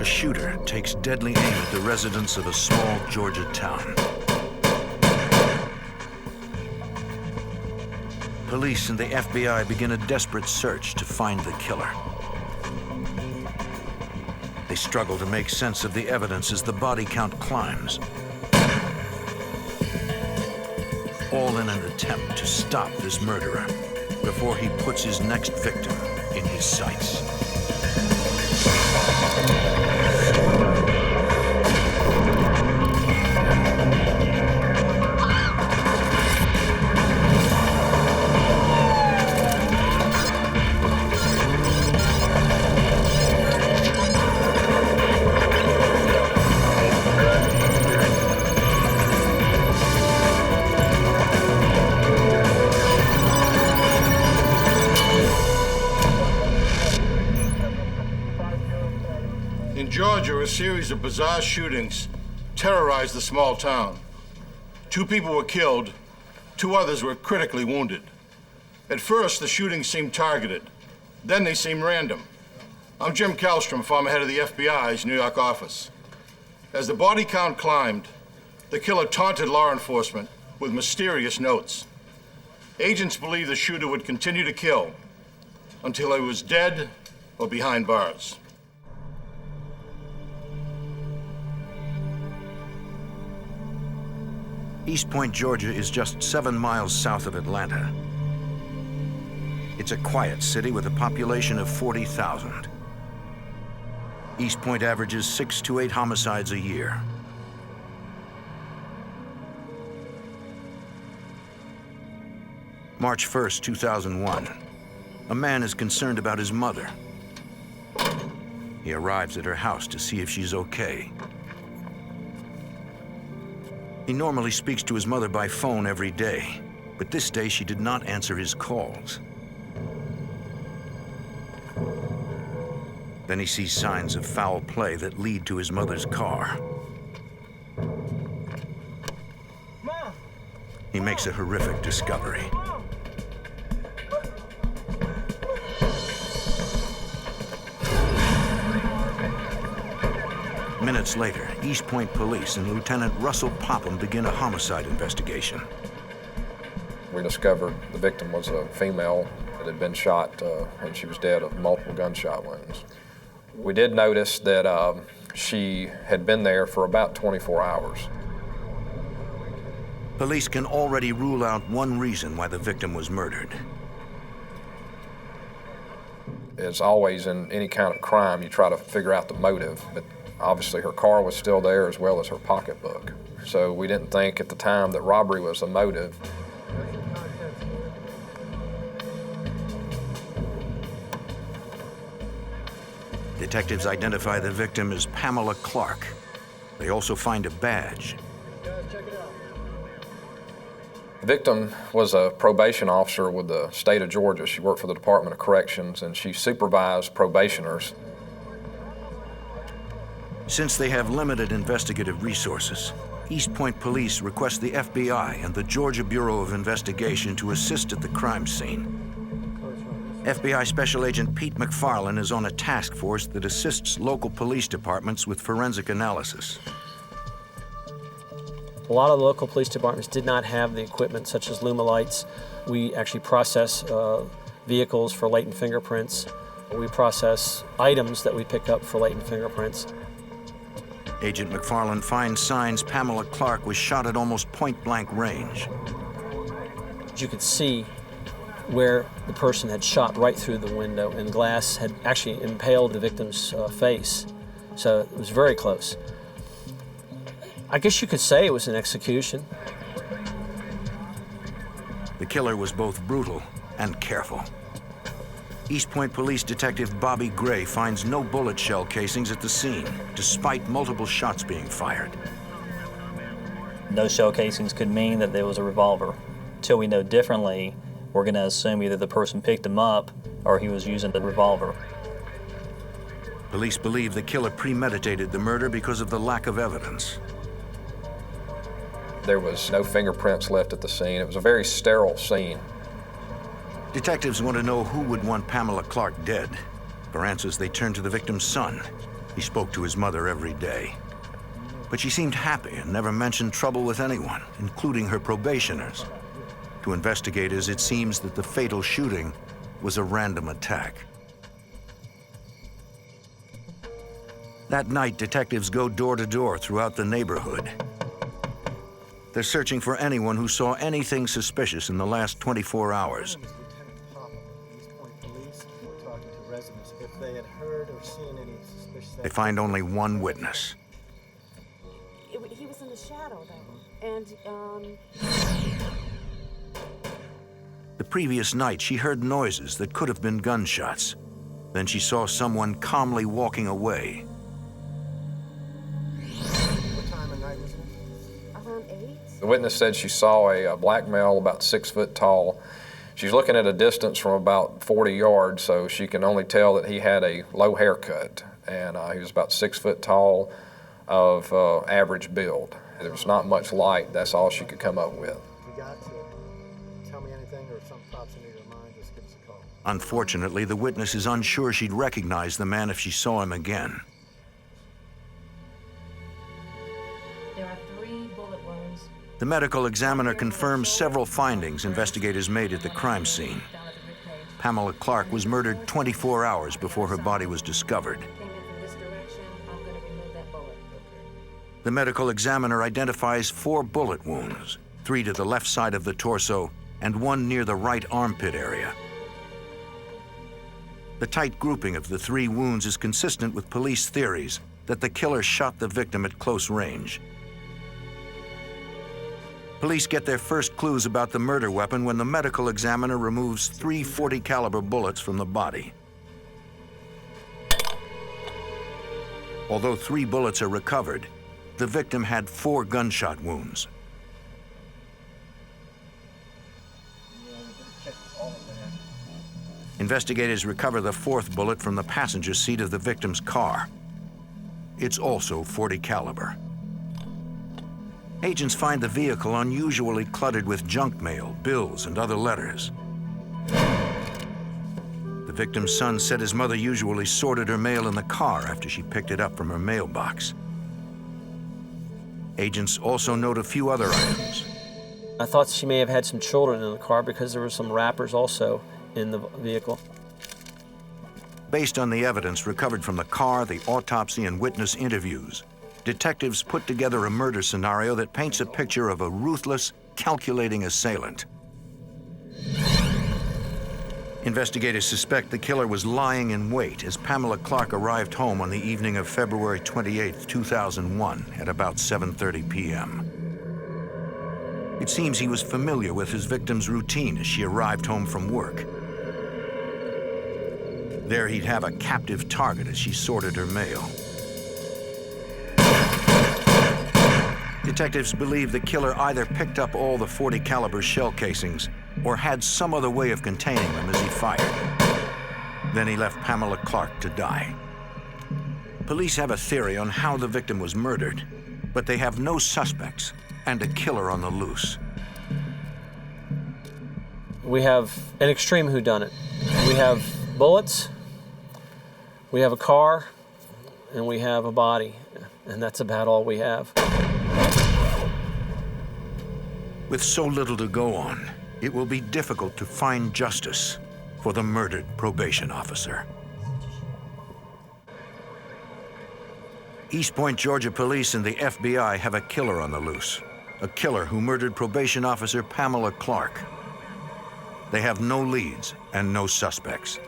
A shooter takes deadly aim at the residents of a small Georgia town. Police and the FBI begin a desperate search to find the killer. They struggle to make sense of the evidence as the body count climbs, all in an attempt to stop this murderer before he puts his next victim in his sights. In Georgia, a series of bizarre shootings terrorized the small town. 2 people were killed, 2 others were critically wounded. At first, the shootings seemed targeted. Then they seemed random. I'm Jim Kallstrom, former head of the FBI's New York office. As the body count climbed, the killer taunted law enforcement with mysterious notes. Agents believed the shooter would continue to kill until he was dead or behind bars. East Point, Georgia is just 7 miles south of Atlanta. It's a quiet city with a population of 40,000. East Point averages 6 to 8 homicides a year. March 1st, 2001. A man is concerned about his mother. He arrives at her house to see if she's okay. He normally speaks to his mother by phone every day, but this day she did not answer his calls. Then he sees signs of foul play that lead to his mother's car. Mom. He makes a horrific discovery. Minutes later, East Point Police and Lieutenant Russell Popham begin a homicide investigation. We discovered the victim was a female that had been shot and she was dead of multiple gunshot wounds. We did notice that she had been there for about 24 hours. Police can already rule out one reason why the victim was murdered. As always in any kind of crime, you try to figure out the motive. But obviously her car was still there as well as her pocketbook. So we didn't think at the time that robbery was the motive. Detectives identify the victim as Pamela Clark. They also find a badge. The victim was a probation officer with the state of Georgia. She worked for the Department of Corrections and she supervised probationers. Since they have limited investigative resources, East Point Police request the FBI and the Georgia Bureau of Investigation to assist at the crime scene. FBI Special Agent Pete McFarland is on a task force that assists local police departments with forensic analysis. A lot of the local police departments did not have the equipment such as Luma lights. We actually process vehicles for latent fingerprints. We process items that we pick up for latent fingerprints. Agent McFarland finds signs Pamela Clark was shot at almost point-blank range. You could see where the person had shot right through the window, and glass had actually impaled the victim's face. So it was very close. I guess you could say it was an execution. The killer was both brutal and careful. East Point Police Detective Bobby Gray finds no bullet shell casings at the scene, despite multiple shots being fired. No shell casings could mean that there was a revolver. Until we know differently, we're going to assume either the person picked him up or he was using the revolver. Police believe the killer premeditated the murder because of the lack of evidence. There was no fingerprints left at the scene. It was a very sterile scene. Detectives want to know who would want Pamela Clark dead. For answers, they turn to the victim's son. He spoke to his mother every day. But she seemed happy and never mentioned trouble with anyone, including her probationers. To investigators, it seems that the fatal shooting was a random attack. That night, detectives go door to door throughout the neighborhood. They're searching for anyone who saw anything suspicious in the last 24 hours. Lieutenant Pamela, East Point Police, were talking to residents if they had heard or seen any suspicious They find only one witness. He was in the shadow, though, and, The previous night, she heard noises that could have been gunshots. Then she saw someone calmly walking away. What time of night was it? around 8. The witness said she saw a black male about 6 foot tall. She's looking at a distance from about 40 yards, so she can only tell that he had a low haircut, and he was about 6 foot tall, of average build. There was not much light. That's all she could come up with. If you got to tell me anything or if something pops into your mind, just give us a call. Unfortunately, the witness is unsure she'd recognize the man if she saw him again. There are 3 bullet wounds. The medical examiner confirms several findings investigators made at the crime scene. Pamela Clark was murdered 24 hours before her body was discovered. Came in from this direction. I'm going to remove that bullet. The medical examiner identifies 4 bullet wounds, 3 to the left side of the torso and 1 near the right armpit area. The tight grouping of the 3 wounds is consistent with police theories that the killer shot the victim at close range. Police get their first clues about the murder weapon when the medical examiner removes 3 .40 caliber bullets from the body. Although 3 bullets are recovered, the victim had 4 gunshot wounds. Investigators recover the 4th bullet from the passenger seat of the victim's car. It's also .40 caliber. Agents find the vehicle unusually cluttered with junk mail, bills, and other letters. The victim's son said his mother usually sorted her mail in the car after she picked it up from her mailbox. Agents also note a few other items. I thought she may have had some children in the car because there were some wrappers also in the vehicle. Based on the evidence recovered from the car, the autopsy, and witness interviews, detectives put together a murder scenario that paints a picture of a ruthless, calculating assailant. Investigators suspect the killer was lying in wait as Pamela Clark arrived home on the evening of February 28, 2001, at about 7:30 p.m. It seems he was familiar with his victim's routine as she arrived home from work. There he'd have a captive target as she sorted her mail. Detectives believe the killer either picked up all the .40 caliber shell casings or had some other way of containing them as he fired. Then he left Pamela Clark to die. Police have a theory on how the victim was murdered, but they have no suspects and a killer on the loose. We have an extreme whodunit. We have bullets, we have a car, and we have a body, and that's about all we have. With so little to go on, it will be difficult to find justice for the murdered probation officer. East Point, Georgia police and the FBI have a killer on the loose, a killer who murdered probation officer Pamela Clark. They have no leads and no suspects.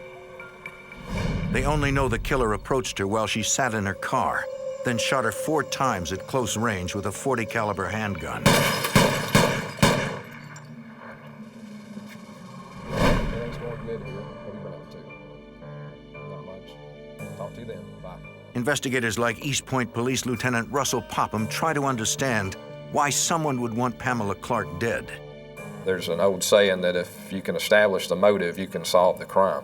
They only know the killer approached her while she sat in her car, then shot her 4 times at close range with a .40 caliber handgun. Everything's going good here. What have you been up to? Not much. Talk to you then. Bye. Investigators like East Point Police Lieutenant Russell Popham try to understand why someone would want Pamela Clark dead. There's an old saying that if you can establish the motive, you can solve the crime.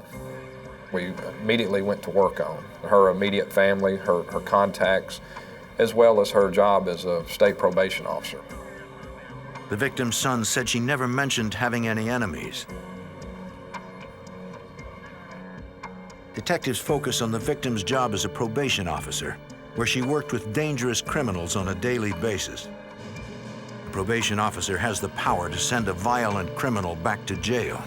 We immediately went to work on her immediate family, her contacts, as well as her job as a state probation officer. The victim's son said she never mentioned having any enemies. Detectives focus on the victim's job as a probation officer, where she worked with dangerous criminals on a daily basis. The probation officer has the power to send a violent criminal back to jail.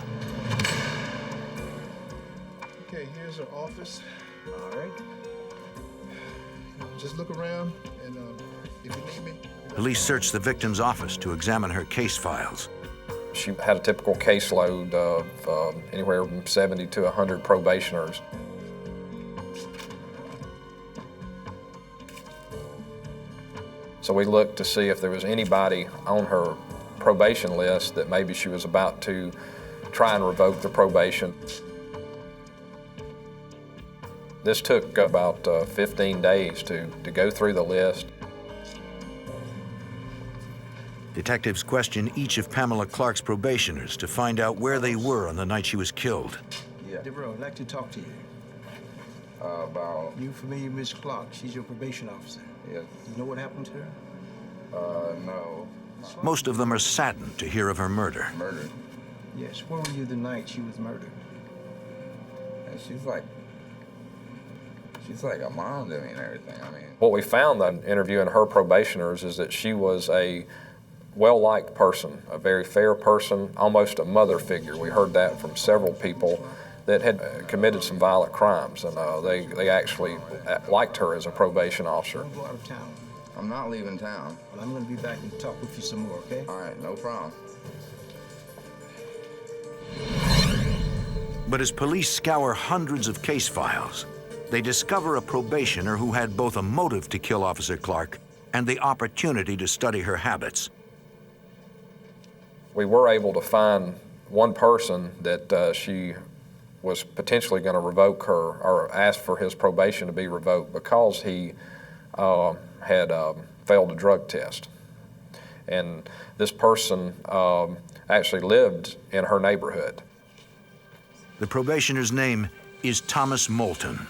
Okay, here's our office. All right. Just look around, and if you need me. Police search the victim's office to examine her case files. She had a typical caseload of anywhere from 70 to 100 probationers. So we looked to see if there was anybody on her probation list that maybe she was about to try and revoke the probation. This took about 15 days to go through the list. Detectives question each of Pamela Clark's probationers to find out where they were on the night she was killed. Yeah. DeVero, I'd like to talk to you. About? You familiar with Miss Clark? She's your probation officer. Yes. You know what happened to her? No. Most of them are saddened to hear of her murder. Murdered? Yes. Where were you the night she was murdered? And she's like a mom to me and everything. I mean. What we found in interviewing her probationers is that she was a well-liked person, a very fair person, almost a mother figure. We heard that from several people that had committed some violent crimes, and they actually liked her as a probation officer. Don't go out of town. I'm not leaving town. Well, I'm going to be back and talk with you some more, okay? All right, no problem. But as police scour hundreds of case files, they discover a probationer who had both a motive to kill Officer Clark and the opportunity to study her habits. We were able to find one person that she was potentially going to revoke her or ask for his probation to be revoked because he had failed a drug test. And this person actually lived in her neighborhood. The probationer's name is Thomas Moulton.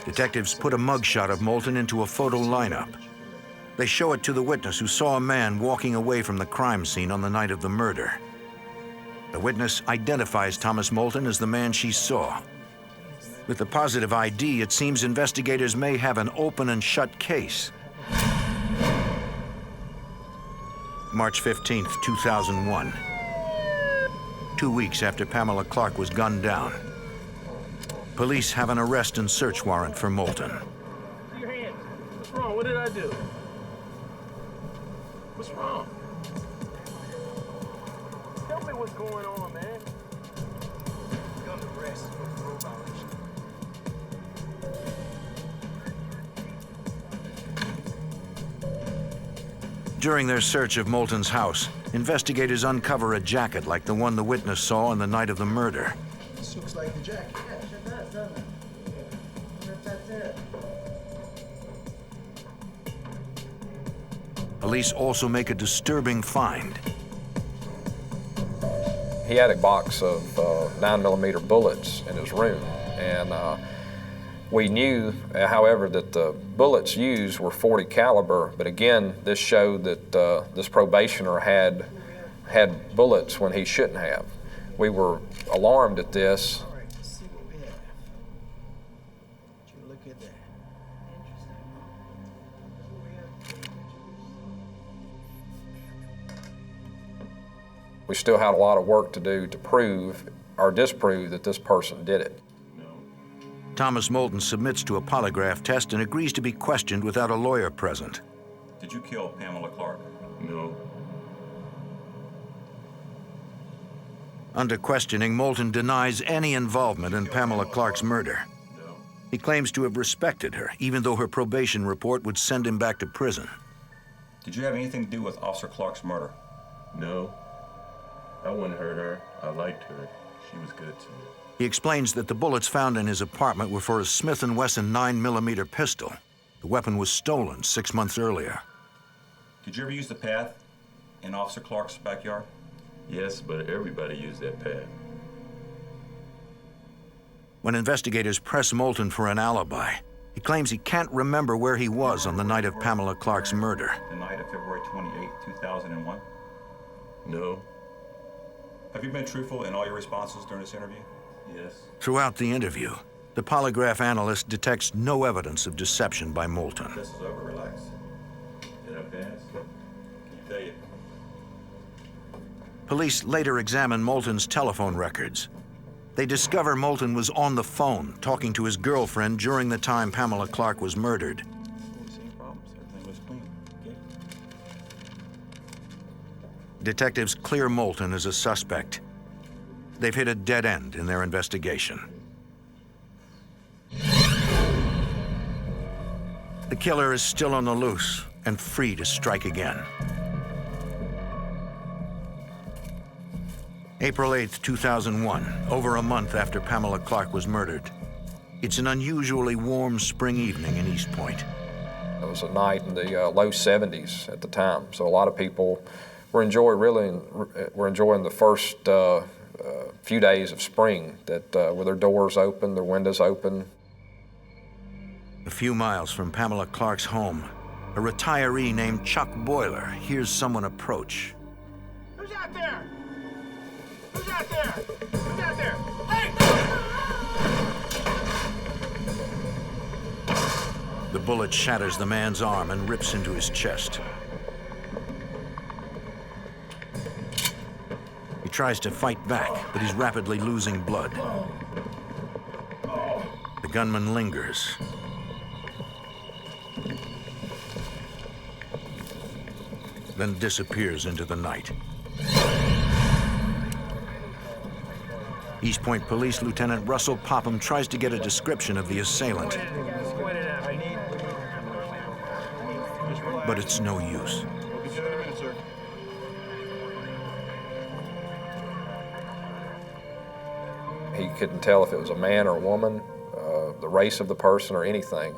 Detectives put a mugshot of Moulton into a photo lineup. They show it to the witness who saw a man walking away from the crime scene on the night of the murder. The witness identifies Thomas Moulton as the man she saw. With the positive ID, it seems investigators may have an open and shut case. March 15th, 2001. 2 weeks after Pamela Clark was gunned down. Police have an arrest and search warrant for Moulton. Your hands. What's wrong? What did I do? What's wrong? Tell me what's going on, man. You're under arrest for parole violation. During their search of Moulton's house, investigators uncover a jacket like the one the witness saw on the night of the murder. This looks like the jacket. Yeah, sure does, doesn't it? That's it. Police also make a disturbing find. He had a box of 9mm bullets in his room, and we knew, however, that the bullets used were .40 caliber, but again, this showed that this probationer had bullets when he shouldn't have. We were alarmed at this. All right, let's see what we have. Would you look at that? We still had a lot of work to do to prove or disprove that this person did it. Thomas Moulton submits to a polygraph test and agrees to be questioned without a lawyer present. Did you kill Pamela Clark? No. Under questioning, Moulton denies any involvement in Pamela Clark's murder. No. He claims to have respected her, even though her probation report would send him back to prison. Did you have anything to do with Officer Clark's murder? No. I wouldn't hurt her. I liked her. She was good to me. He explains that the bullets found in his apartment were for a Smith & Wesson 9mm pistol. The weapon was stolen 6 months earlier. Did you ever use the path in Officer Clark's backyard? Yes, but everybody used that path. When investigators press Moulton for an alibi, he claims he can't remember where he was on the night of Pamela Clark's murder. The night of February 28, 2001? No. Have you been truthful in all your responses during this interview? Yes. Throughout the interview, the polygraph analyst detects no evidence of deception by Moulton. This is over, relax. Did I pass? Can you tell you? Police later examine Moulton's telephone records. They discover Moulton was on the phone talking to his girlfriend during the time Pamela Clark was murdered. Didn't see any problems. Everything was clean. Okay? Detectives clear Moulton as a suspect. They've hit a dead end in their investigation. The killer is still on the loose and free to strike again. April 8th, 2001, over a month after Pamela Clark was murdered. It's an unusually warm spring evening in East Point. It was a night in the low 70s at the time, so a lot of people were enjoying the first few days of spring, that with their doors open, their windows open. A few miles from Pamela Clark's home, a retiree named Chuck Boiler hears someone approach. Who's out there? Who's out there? Who's out there? Hey! The bullet shatters the man's arm and rips into his chest. He tries to fight back, but he's rapidly losing blood. The gunman lingers. Then disappears into the night. East Point Police Lieutenant Russell Popham tries to get a description of the assailant, but it's no use. We'll get you in a minute, sir. He couldn't tell if it was a man or a woman, the race of the person or anything.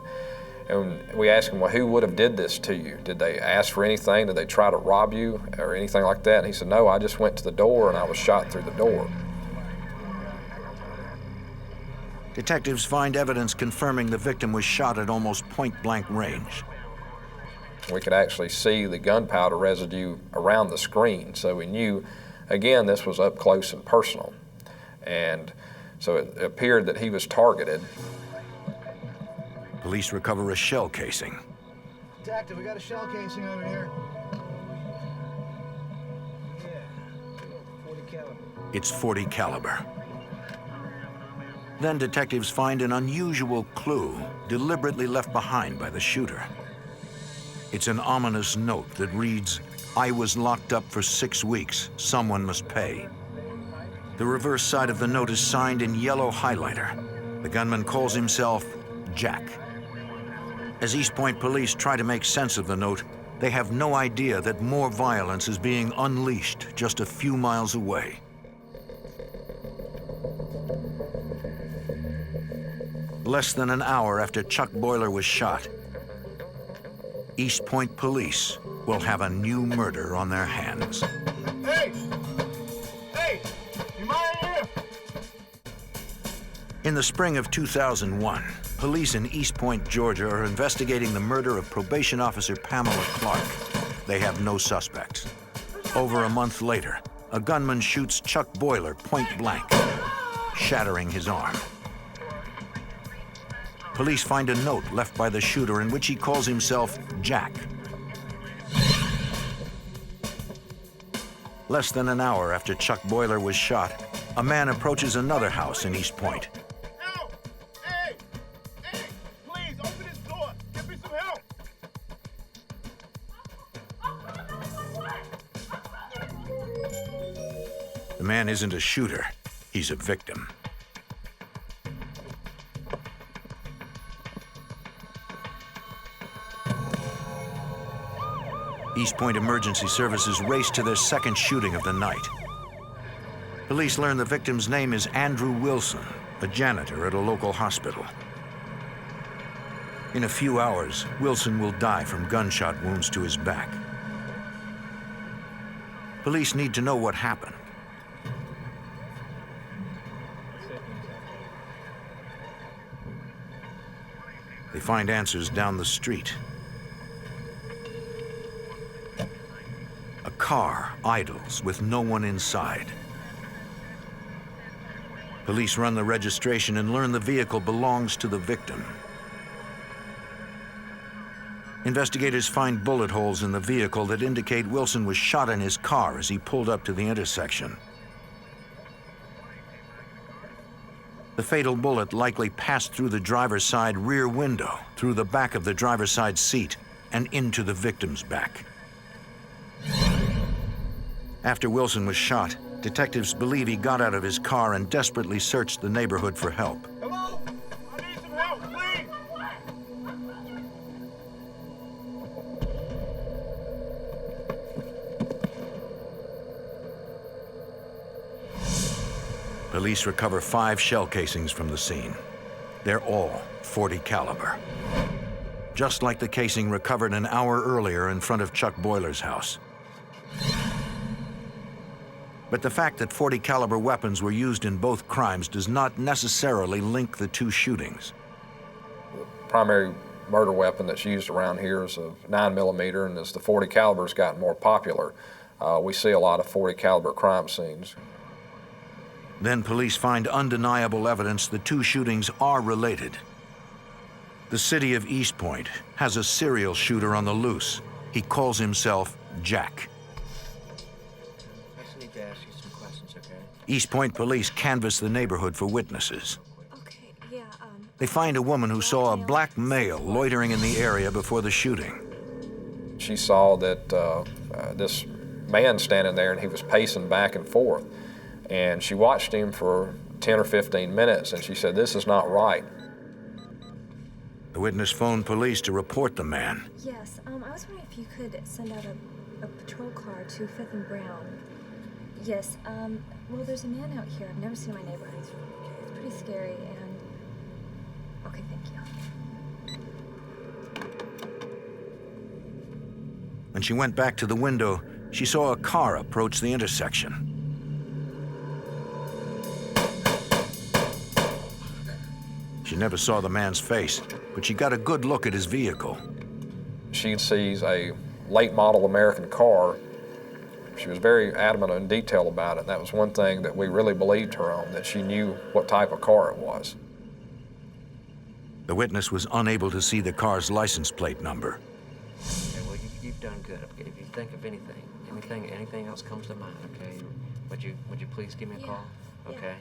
And we asked him, well, who would have did this to you? Did they ask for anything? Did they try to rob you or anything like that? And he said, no, I just went to the door and I was shot through the door. Detectives find evidence confirming the victim was shot at almost point-blank range. We could actually see the gunpowder residue around the screen, so we knew, again, this was up close and personal. And so it appeared that he was targeted. Police recover a shell casing. Detective, we got a shell casing over here. Yeah, 40 caliber. It's .40 caliber. Then detectives find an unusual clue deliberately left behind by the shooter. It's an ominous note that reads, "I was locked up for 6 weeks. Someone must pay." The reverse side of the note is signed in yellow highlighter. The gunman calls himself Jack. As East Point police try to make sense of the note, they have no idea that more violence is being unleashed just a few miles away. Less than an hour after Chuck Boiler was shot, East Point police will have a new murder on their hands. Hey! Hey! You mind here? In the spring of 2001, police in East Point, Georgia are investigating the murder of probation officer Pamela Clark. They have no suspects. Over a month later, a gunman shoots Chuck Boiler point blank, shattering his arm. Police find a note left by the shooter in which he calls himself Jack. Less than an hour after Chuck Boiler was shot, a man approaches another house in East Point. Help! Hey! Hey! Please, open this door! Give me some help! The man isn't a shooter, he's a victim. East Point Emergency Services race to their second shooting of the night. Police learn the victim's name is Andrew Wilson, a janitor at a local hospital. In a few hours, Wilson will die from gunshot wounds to his back. Police need to know what happened. They find answers down the street. A car idles with no one inside. Police run the registration and learn the vehicle belongs to the victim. Investigators find bullet holes in the vehicle that indicate Wilson was shot in his car as he pulled up to the intersection. The fatal bullet likely passed through the driver's side rear window, through the back of the driver's side seat, and into the victim's back. After Wilson was shot, detectives believe he got out of his car and desperately searched the neighborhood for help. Hello? I need some help, please! Police recover 5 shell casings from the scene. They're all .40 caliber. Just like the casing recovered an hour earlier in front of Chuck Boiler's house. But the fact that .40 caliber weapons were used in both crimes does not necessarily link the two shootings. The primary murder weapon that's used around here is a 9mm, and as the .40 caliber's gotten more popular, we see a lot of .40 caliber crime scenes. Then police find undeniable evidence the two shootings are related. The city of East Point has a serial shooter on the loose. He calls himself Jack. I just need to ask you some questions, okay? East Point police canvass the neighborhood for witnesses. Okay, yeah, They find a woman who saw a black male loitering in the area before the shooting. She saw that this man standing there, and he was pacing back and forth. And she watched him for 10 or 15 minutes, and she said, "This is not right." The witness phoned police to report the man. Yes, I was wondering if you could send out a patrol car to 5th and Brown. Yes, well, there's a man out here. I've never seen in my neighborhood. It's pretty scary, and... Okay, thank you. When she went back to the window, she saw a car approach the intersection. She never saw the man's face, but she got a good look at his vehicle. She sees a late model American car. She was very adamant and detailed about it. And that was one thing that we really believed her on, that she knew what type of car it was. The witness was unable to see the car's license plate number. Okay, well, you've done good. Okay, if you think of anything else comes to mind, okay, would you please give me a call? Okay.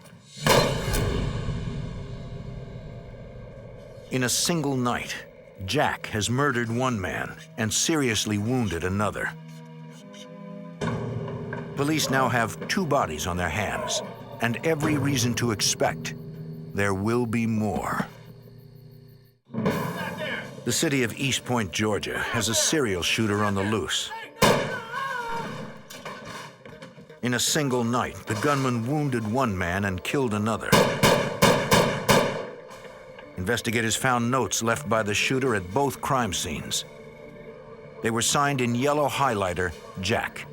In a single night, Jack has murdered one man and seriously wounded another. Police now have 2 bodies on their hands, and every reason to expect there will be more. The city of East Point, Georgia, has a serial shooter on the loose. In a single night, the gunman wounded one man and killed another. Investigators found notes left by the shooter at both crime scenes. They were signed in yellow highlighter, Jack.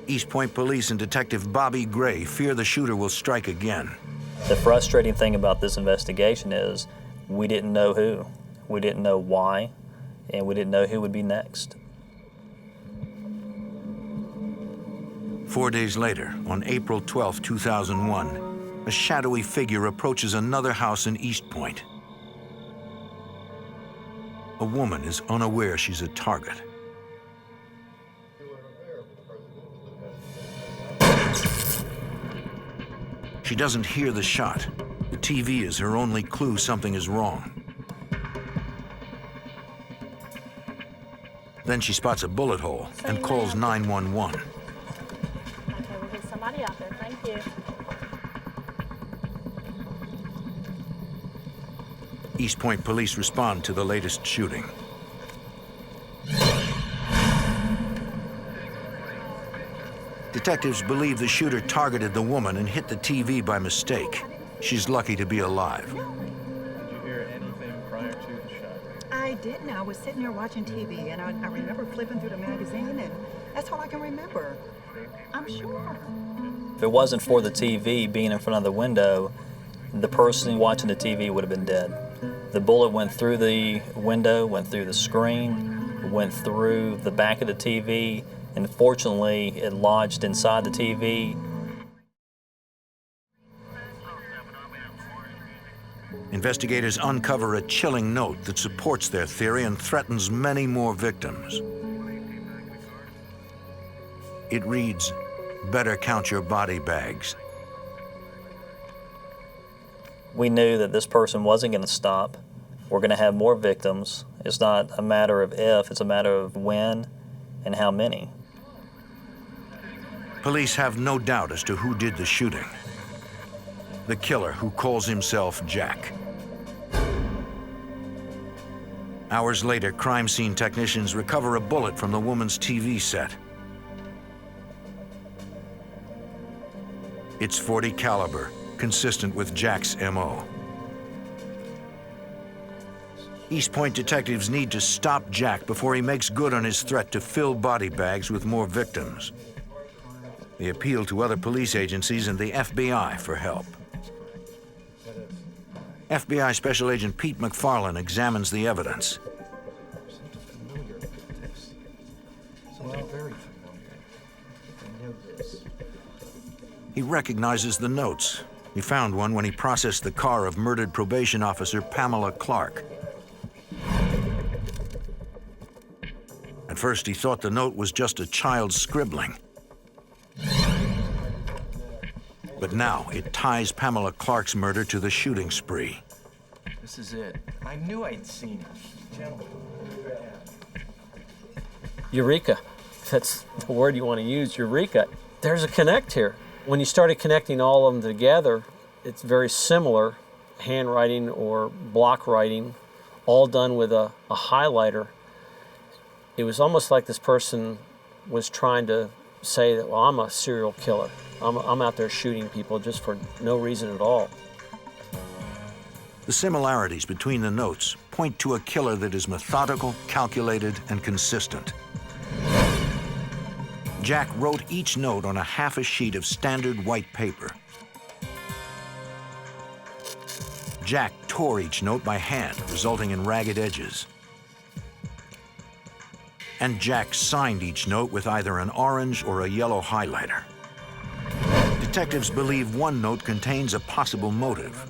East Point Police and Detective Bobby Gray fear the shooter will strike again. The frustrating thing about this investigation is we didn't know who, we didn't know why, and we didn't know who would be next. 4 days later, on April 12, 2001, a shadowy figure approaches another house in East Point. A woman is unaware she's a target. She doesn't hear the shot. The TV is her only clue something is wrong. Then she spots a bullet hole and calls 911. Okay, we'll get somebody out there. Thank you. East Point police respond to the latest shooting. Detectives believe the shooter targeted the woman and hit the TV by mistake. She's lucky to be alive. Did you hear anything prior to the shot? I didn't. I was sitting there watching TV, and I remember flipping through the magazine, and that's all I can remember. I'm sure. If it wasn't for the TV being in front of the window, the person watching the TV would have been dead. The bullet went through the window, went through the screen, went through the back of the TV, and fortunately, it lodged inside the TV. Investigators uncover a chilling note that supports their theory and threatens many more victims. It reads, "Better count your body bags." We knew that this person wasn't going to stop. We're going to have more victims. It's not a matter of if, it's a matter of when and how many. Police have no doubt as to who did the shooting. The killer, who calls himself Jack. Hours later, crime scene technicians recover a bullet from the woman's TV set. It's .40 caliber, consistent with Jack's MO. East Point detectives need to stop Jack before he makes good on his threat to fill body bags with more victims. They appeal to other police agencies and the FBI for help. FBI Special Agent Pete McFarlane examines the evidence. He recognizes the notes. He found one when he processed the car of murdered probation officer Pamela Clark. At first, he thought the note was just a child's scribbling. But now it ties Pamela Clark's murder to the shooting spree. This is it. I knew I'd seen it. Eureka. That's the word you want to use, eureka. There's a connect here. When you started connecting all of them together, it's very similar, handwriting or block writing, all done with a highlighter. It was almost like this person was trying to say that, well, I'm a serial killer. I'm out there shooting people just for no reason at all. The similarities between the notes point to a killer that is methodical, calculated, and consistent. Jack wrote each note on half a sheet of standard white paper. Jack tore each note by hand, resulting in ragged edges. And Jack signed each note with either an orange or a yellow highlighter. Detectives believe one note contains a possible motive.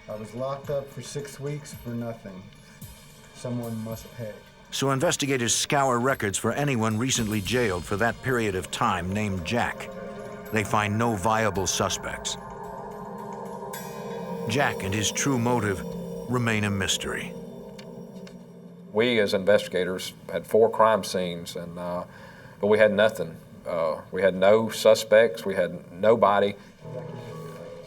I was locked up for 6 weeks for nothing. Someone must pay. So investigators scour records for anyone recently jailed for that period of time named Jack. They find no viable suspects. Jack and his true motive remain a mystery. We as investigators had 4 crime scenes, but we had nothing. We had no suspects, we had nobody.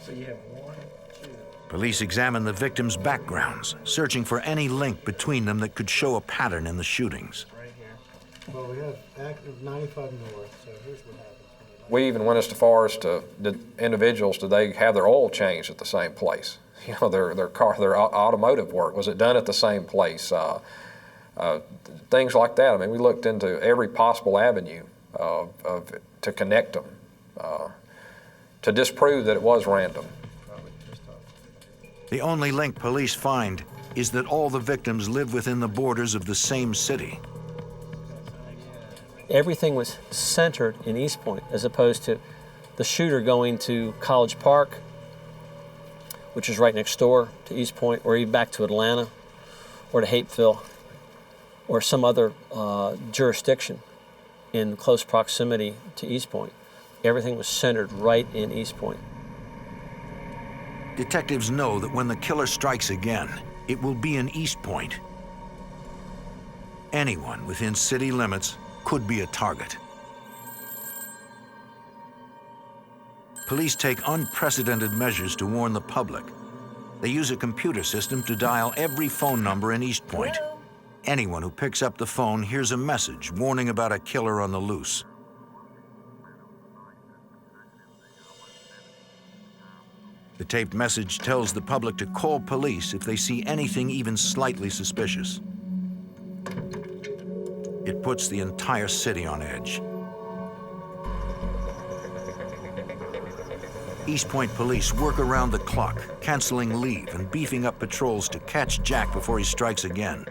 So you have 1, 2. Police examine the victims' backgrounds, searching for any link between them that could show a pattern in the shootings. Right here. Well, we have active 95 North, so here's what happens. We even went as far as to the individuals, did they have their oil changed at the same place? You know, their car, their automotive work, was it done at the same place? Things like that. I mean, we looked into every possible avenue to connect them, to disprove that it was random. The only link police find is that all the victims live within the borders of the same city. Everything was centered in East Point, as opposed to the shooter going to College Park, which is right next door to East Point, or even back to Atlanta, or to Hapeville, or some other jurisdiction in close proximity to East Point. Everything was centered right in East Point. Detectives know that when the killer strikes again, it will be in East Point. Anyone within city limits could be a target. Police take unprecedented measures to warn the public. They use a computer system to dial every phone number in East Point. Anyone who picks up the phone hears a message warning about a killer on the loose. The taped message tells the public to call police if they see anything even slightly suspicious. It puts the entire city on edge. East Point police work around the clock, canceling leave and beefing up patrols to catch Jack before he strikes again.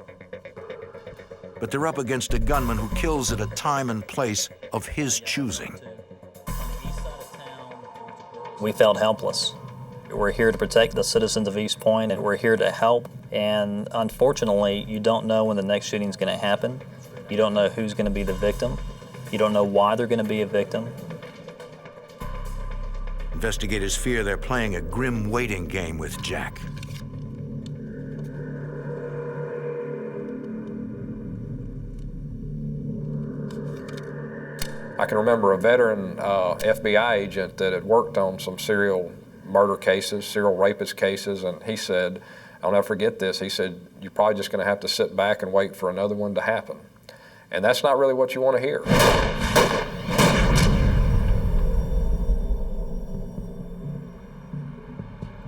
But they're up against a gunman who kills at a time and place of his choosing. We felt helpless. We're here to protect the citizens of East Point, and we're here to help. And unfortunately, you don't know when the next shooting is going to happen. You don't know who's going to be the victim. You don't know why they're going to be a victim. Investigators fear they're playing a grim waiting game with Jack. I can remember a veteran FBI agent that had worked on some serial murder cases, serial rapist cases, and he said, I'll never forget this, he said, you're probably just going to have to sit back and wait for another one to happen. And that's not really what you want to hear.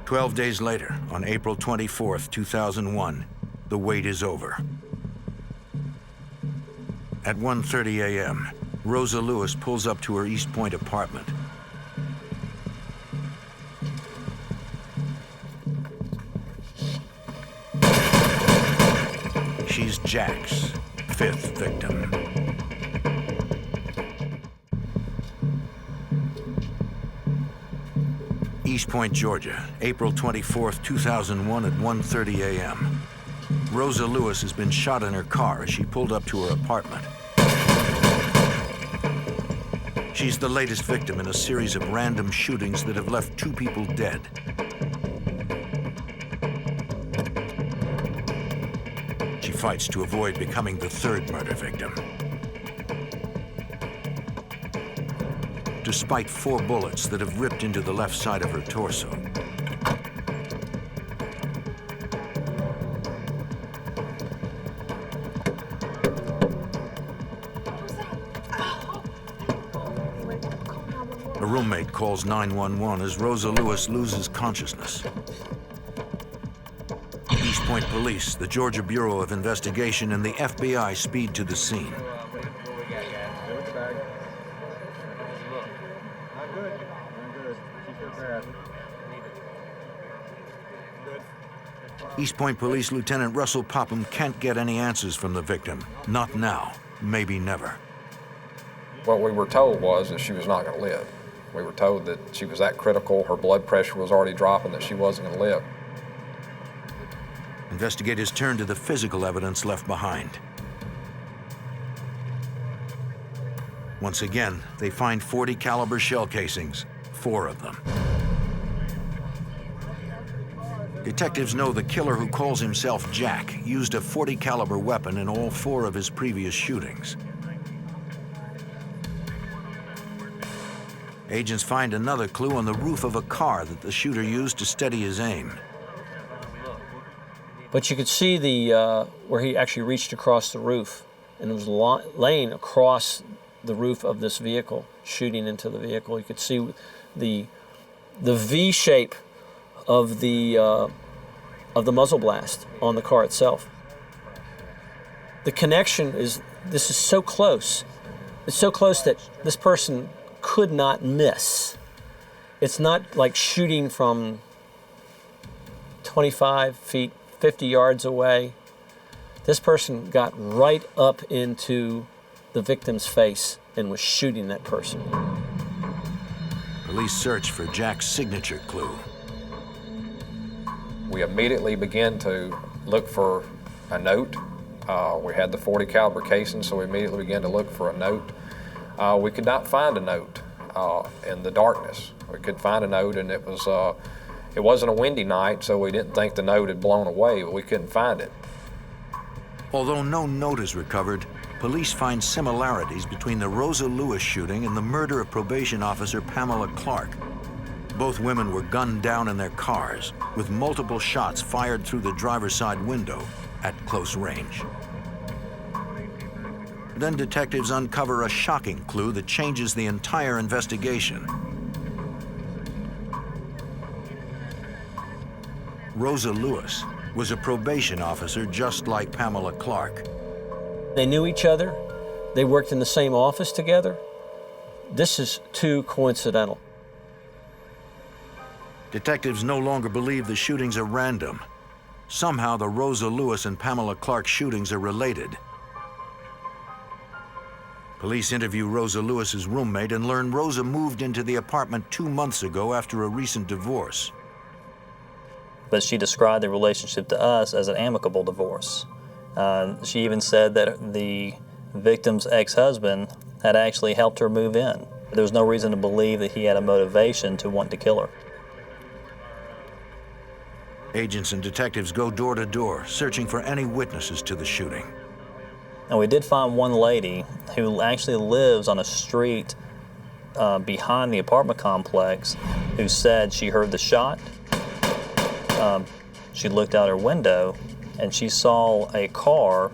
"12 days later, on April 24th, 2001, the wait is over. At 1:30 a.m., Rosa Lewis pulls up to her East Point apartment. She's Jack's 5th victim. East Point, Georgia, April 24th, 2001 at 1:30 a.m. Rosa Lewis has been shot in her car as she pulled up to her apartment. She's the latest victim in a series of random shootings that have left 2 people dead. She fights to avoid becoming the 3rd murder victim. Despite 4 bullets that have ripped into the left side of her torso. A roommate calls 911 as Rosa Lewis loses consciousness. East Point Police, the Georgia Bureau of Investigation, and the FBI speed to the scene. East Point Police Lieutenant Russell Popham can't get any answers from the victim. Not now, maybe never. What we were told was that she was not going to live. We were told that she was that critical, her blood pressure was already dropping, that she wasn't going to live. Investigators turn to the physical evidence left behind. Once again, they find .40 caliber shell casings, 4 of them. Detectives know the killer, who calls himself Jack, used a .40 caliber weapon in all 4 of his previous shootings. Agents find another clue on the roof of a car that the shooter used to steady his aim. But you could see where he actually reached across the roof, and it was laying across the roof of this vehicle, shooting into the vehicle. You could see the V shape of the muzzle blast on the car itself. The connection is, this is so close. It's so close that this person could not miss. It's not like shooting from 25 feet, 50 yards away. This person got right up into the victim's face and was shooting that person. Police search for Jack's signature clue. We immediately began to look for a note. We had the .40 caliber casing, so we immediately began to look for a note. We could not find a note in the darkness. We could find a note, and it wasn't a windy night, so we didn't think the note had blown away, but we couldn't find it. Although no note is recovered, police find similarities between the Rosa Lewis shooting and the murder of probation officer Pamela Clark. Both women were gunned down in their cars, with multiple shots fired through the driver's side window at close range. Then detectives uncover a shocking clue that changes the entire investigation. Rosa Lewis was a probation officer just like Pamela Clark. They knew each other. They worked in the same office together. This is too coincidental. Detectives no longer believe the shootings are random. Somehow the Rosa Lewis and Pamela Clark shootings are related. Police interview Rosa Lewis's roommate and learn Rosa moved into the apartment 2 months ago after a recent divorce. but she described the relationship to us as an amicable divorce. She even said that the victim's ex-husband had actually helped her move in. There was no reason to believe that he had a motivation to want to kill her. Agents and detectives go door to door, searching for any witnesses to the shooting. And we did find one lady who actually lives on a street behind the apartment complex who said she heard the shot. She looked out her window and she saw a car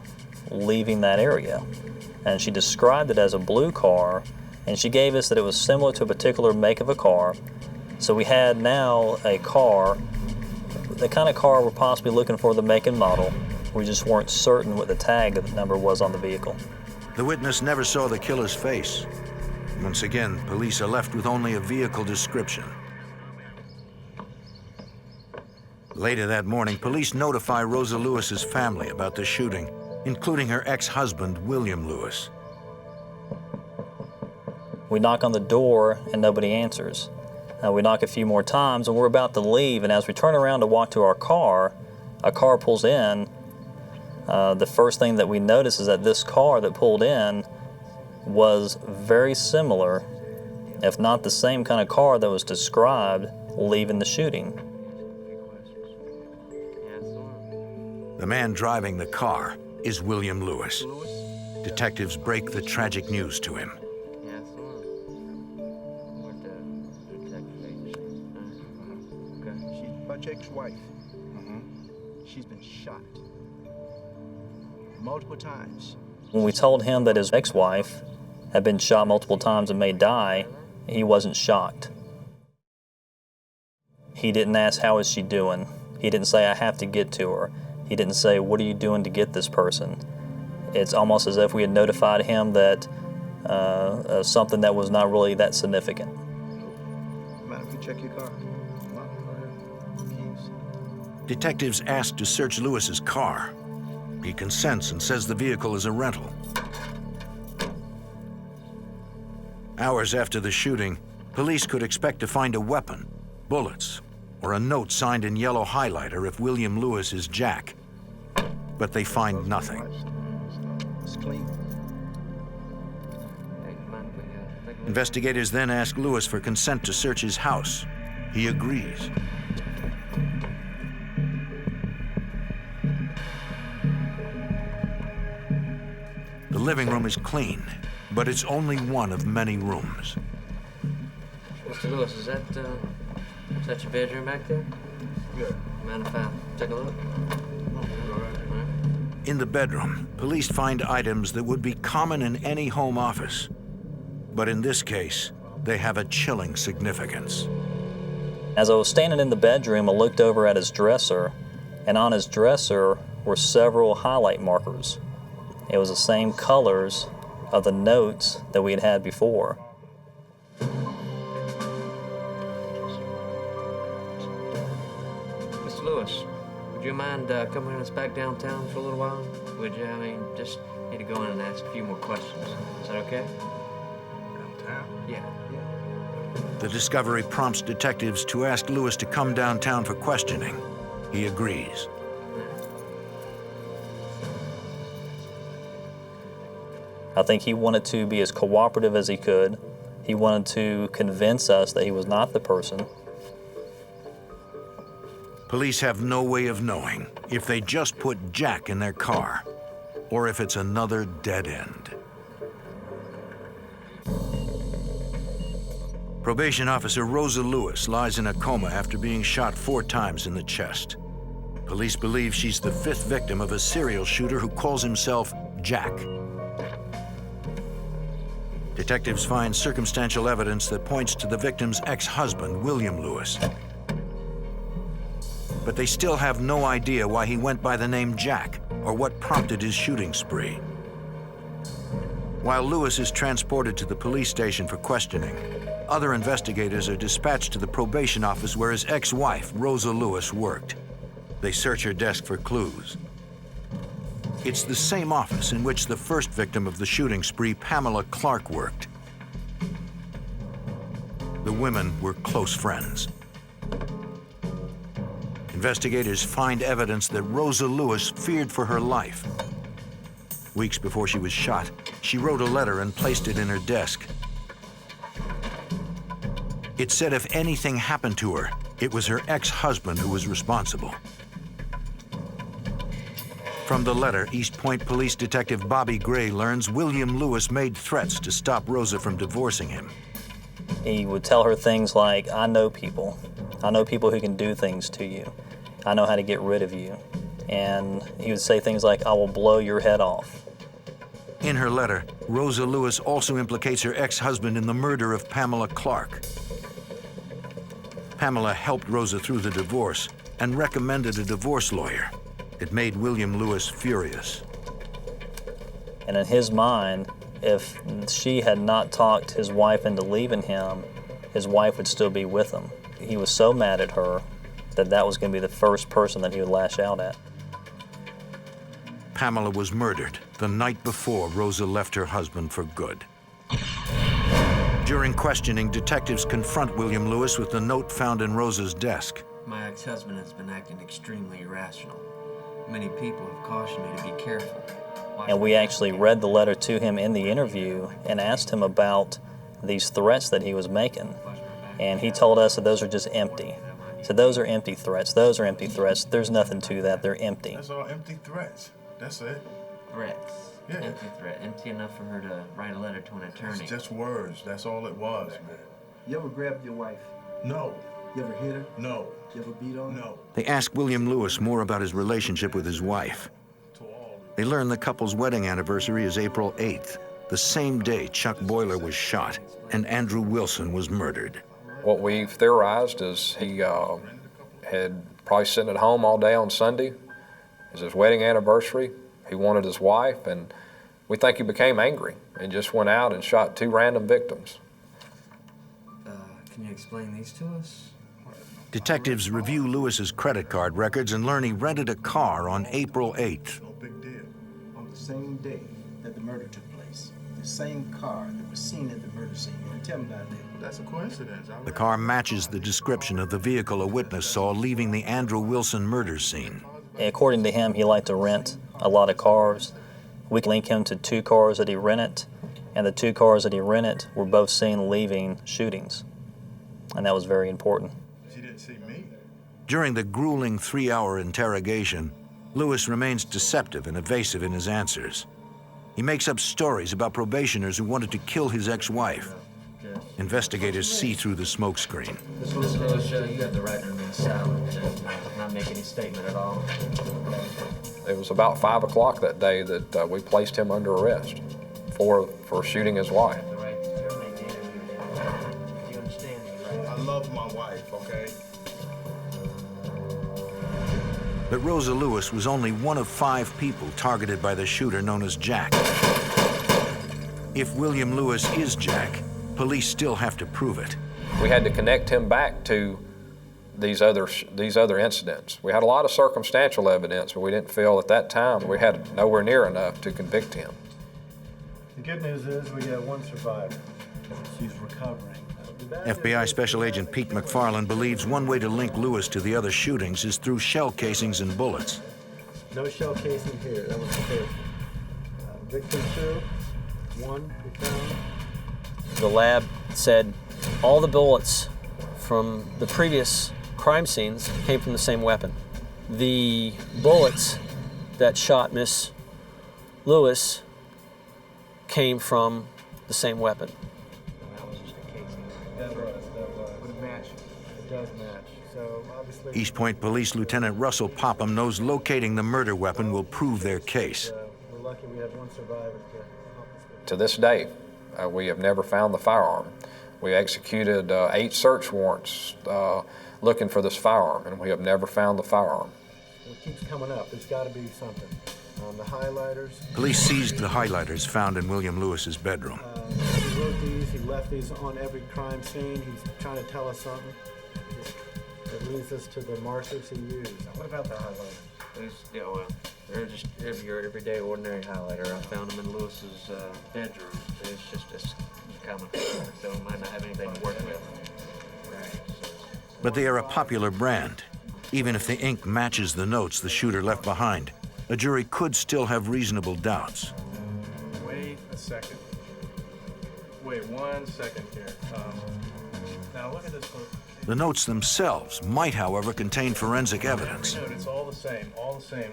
leaving that area. And she described it as a blue car, and she gave us that it was similar to a particular make of a car. So we had now a car, the kind of car we're possibly looking for, the make and model. We just weren't certain what the tag number was on the vehicle. The witness never saw the killer's face. Once again, police are left with only a vehicle description. Later that morning, police notify Rosa Lewis's family about the shooting, including her ex-husband, William Lewis. We knock on the door and nobody answers. We knock a few more times and we're about to leave, and as we turn around to walk to our car, a car pulls in. The first thing that we notice is that this car that pulled in was very similar, if not the same kind of car that was described leaving the shooting. The man driving the car is William Lewis. Detectives break the tragic news to him. She's Butchick's wife. She's been shot multiple times. When we told him that his ex-wife had been shot multiple times and may die, he wasn't shocked. He didn't ask, how is she doing? He didn't say, I have to get to her. He didn't say, what are you doing to get this person? It's almost as if we had notified him that something that was not really that significant. Mind if we check your car? Keys. Detectives ask to search Lewis's car. He consents and says the vehicle is a rental. Hours after the shooting, police could expect to find a weapon, bullets, or a note signed in yellow highlighter if William Lewis is Jack. But they find nothing. It's clean. Investigators then ask Lewis for consent to search his house. He agrees. The living room is clean, but it's only one of many rooms. Mr. Lewis, is that your bedroom back there? Yeah. Mind if I take a look? In the bedroom, police find items that would be common in any home office. But in this case, they have a chilling significance. As I was standing in the bedroom, I looked over at his dresser, and on his dresser were several highlight markers. It was the same colors of the notes that we had had before. Mr. Lewis, would you mind coming with us back downtown for a little while? Would you? I mean, just need to go in and ask a few more questions. Is that okay? Downtown? Yeah. The discovery prompts detectives to ask Lewis to come downtown for questioning. He agrees. I think he wanted to be as cooperative as he could. He wanted to convince us that he was not the person. Police have no way of knowing if they just put Jack in their car or if it's another dead end. Probation officer Rosa Lewis lies in a coma after being shot 4 times in the chest. Police believe she's the 5th victim of a serial shooter who calls himself Jack. Detectives find circumstantial evidence that points to the victim's ex-husband, William Lewis. But they still have no idea why he went by the name Jack or what prompted his shooting spree. While Lewis is transported to the police station for questioning, other investigators are dispatched to the probation office where his ex-wife, Rosa Lewis, worked. They search her desk for clues. It's the same office in which the first victim of the shooting spree, Pamela Clark, worked. The women were close friends. investigators find evidence that Rosa Lewis feared for her life. Weeks before she was shot, she wrote a letter and placed it in her desk. It said if anything happened to her, it was her ex-husband who was responsible. From the letter, East Point Police Detective Bobby Gray learns William Lewis made threats to stop Rosa from divorcing him. He would tell her things like, I know people who can do things to you. I know how to get rid of you. And he would say things like, I will blow your head off. In her letter, Rosa Lewis also implicates her ex-husband in the murder of Pamela Clark. Pamela helped Rosa through the divorce and recommended a divorce lawyer. It made William Lewis furious. And in his mind, if she had not talked his wife into leaving him, his wife would still be with him. He was so mad at her that that was going to be the first person that he would lash out at. Pamela was murdered the night before Rosa left her husband for good. During questioning, detectives confront William Lewis with the note found in Rosa's desk. My ex-husband has been acting extremely irrational. Many people have cautioned me to be careful. And we actually read the letter to him in the interview and asked him about these threats that he was making. And he told us that those are just empty. So those are empty threats. Those are empty threats. There's nothing to that. They're empty. That's all empty threats. That's it. Threats. Yeah. Empty threat. Empty enough for her to write a letter to an attorney. It's just words. That's all it was, man. You ever grabbed your wife? No. You ever hit her? No. You ever beat on her? No. They ask William Lewis more about his relationship with his wife. They learn the couple's wedding anniversary is April 8th, the same day Chuck Boiler was shot and Andrew Wilson was murdered. What we've theorized is he had probably sitting at home all day on Sunday. It was his wedding anniversary. He wanted his wife, and we think he became angry and just went out and shot 2 random victims. Can you explain these to us? Detectives review Lewis's credit card records and learn he rented a car on April 8th. No big deal. On the same day that the murder took place, the same car that was seen at the murder scene. Tell me about that. That's a coincidence. The car matches the description of the vehicle a witness saw leaving the Andrew Wilson murder scene. According to him, he liked to rent a lot of cars. We can link him to 2 cars that he rented, and the 2 cars that he rented were both seen leaving shootings. And that was very important. She didn't see me. During the grueling 3-hour interrogation, Lewis remains deceptive and evasive in his answers. He makes up stories about probationers who wanted to kill his ex-wife. Investigators see through the smokescreen. This will show you have the right to remain silent and not make any statement at all. It was about 5 o'clock that day that we placed him under arrest for shooting his wife. I love my wife, okay? But Rosa Lewis was only one of 5 people targeted by the shooter known as Jack. If William Lewis is Jack, police still have to prove it. We had to connect him back to these other incidents. We had a lot of circumstantial evidence, but we didn't feel at that time we had nowhere near enough to convict him. The good news is we got one survivor. She's recovering. FBI Special Agent Pete McFarland believes one way to link Lewis to the other shootings is through shell casings and bullets. No shell casing here. That was the first. Victim 2, 1 we found. The lab said all the bullets from the previous crime scenes came from the same weapon. The bullets that shot Miss Lewis came from the same weapon. That would it match? It does match. So obviously. East Point Police Lieutenant Russell Popham knows locating the murder weapon will prove their case. We're lucky we have one survivor To this day, we have never found the firearm. We executed 8 search warrants looking for this firearm, and we have never found the firearm. It keeps coming up. There's got to be something. The highlighters. Police seized the highlighters found in William Lewis's bedroom. He wrote these. He left these on every crime scene. He's trying to tell us something. That leads us to the markers he used. What about the highlighters? They're just your everyday, ordinary highlighter. I found them in Lewis's bedroom. It's common, so we might not have anything to work with. Right. But they are a popular brand. Even if the ink matches the notes the shooter left behind, a jury could still have reasonable doubts. Wait a second. Wait 1 second here. Now look at this one. The notes themselves might, however, contain forensic evidence. Every note, it's all the same,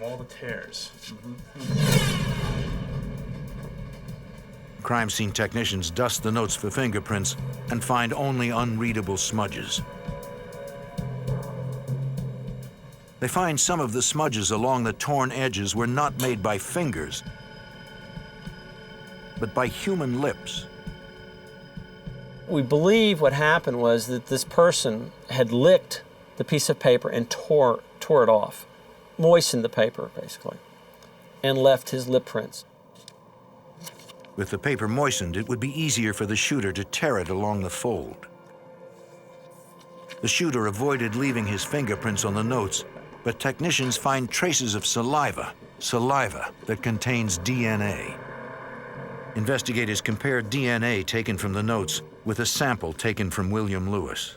all the tears. Crime scene technicians dust the notes for fingerprints and find only unreadable smudges. They find some of the smudges along the torn edges were not made by fingers, but by human lips. We believe what happened was that this person had licked the piece of paper and tore it off, moistened the paper, basically, and left his lip prints. With the paper moistened, it would be easier for the shooter to tear it along the fold. The shooter avoided leaving his fingerprints on the notes, but technicians find traces of saliva that contains DNA. Investigators compared DNA taken from the notes with a sample taken from William Lewis.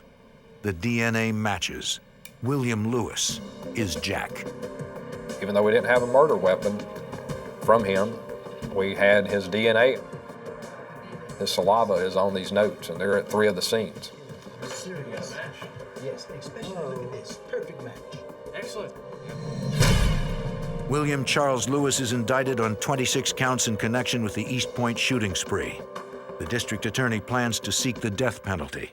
The DNA matches. William Lewis is Jack. Even though we didn't have a murder weapon from him, we had his DNA. His saliva is on these notes, and they're at 3 of the scenes. Serious. Yes, especially look at this. Perfect match. Excellent. William Charles Lewis is indicted on 26 counts in connection with the East Point shooting spree. The district attorney plans to seek the death penalty.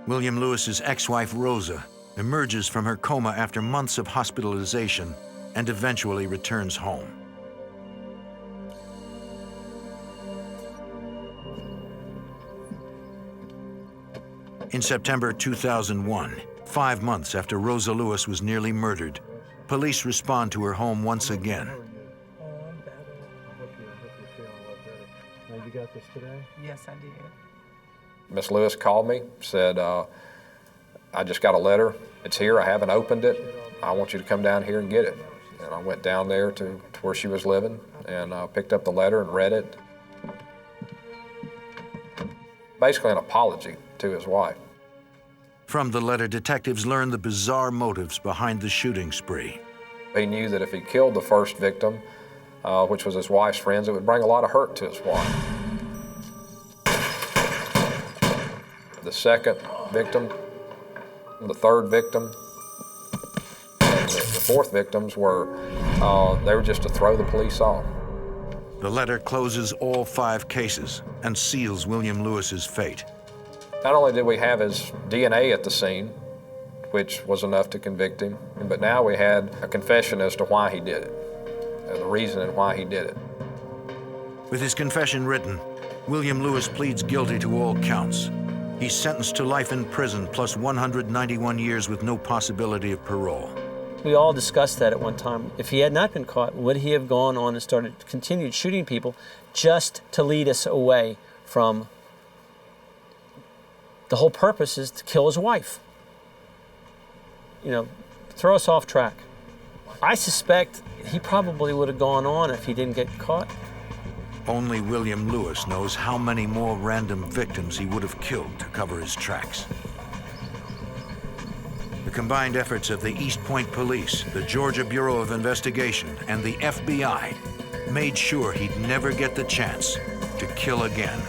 William Lewis's ex-wife, Rosa, emerges from her coma after months of hospitalization and eventually returns home. In September 2001, 5 months after Rosa Lewis was nearly murdered, police respond to her home once again. You got this today? Yes, I did. Miss Lewis called me, said, I just got a letter. It's here, I haven't opened it. I want you to come down here and get it. And I went down there to where she was living and picked up the letter and read it. Basically an apology to his wife. From the letter, detectives learn the bizarre motives behind the shooting spree. He knew that if he killed the first victim, which was his wife's friends, it would bring a lot of hurt to his wife. The second victim, the third victim, and the fourth victims were, they were just to throw the police off. The letter closes all 5 cases and seals William Lewis's fate. Not only did we have his DNA at the scene, which was enough to convict him, but now we had a confession as to why he did it, the reason and why he did it. With his confession written, William Lewis pleads guilty to all counts. He's sentenced to life in prison plus 191 years with no possibility of parole. We all discussed that at one time. If he had not been caught, would he have gone on and continued shooting people just to lead us away from the whole purpose is to kill his wife? You know, throw us off track. I suspect he probably would have gone on if he didn't get caught. Only William Lewis knows how many more random victims he would have killed to cover his tracks. The combined efforts of the East Point Police, the Georgia Bureau of Investigation, and the FBI made sure he'd never get the chance to kill again.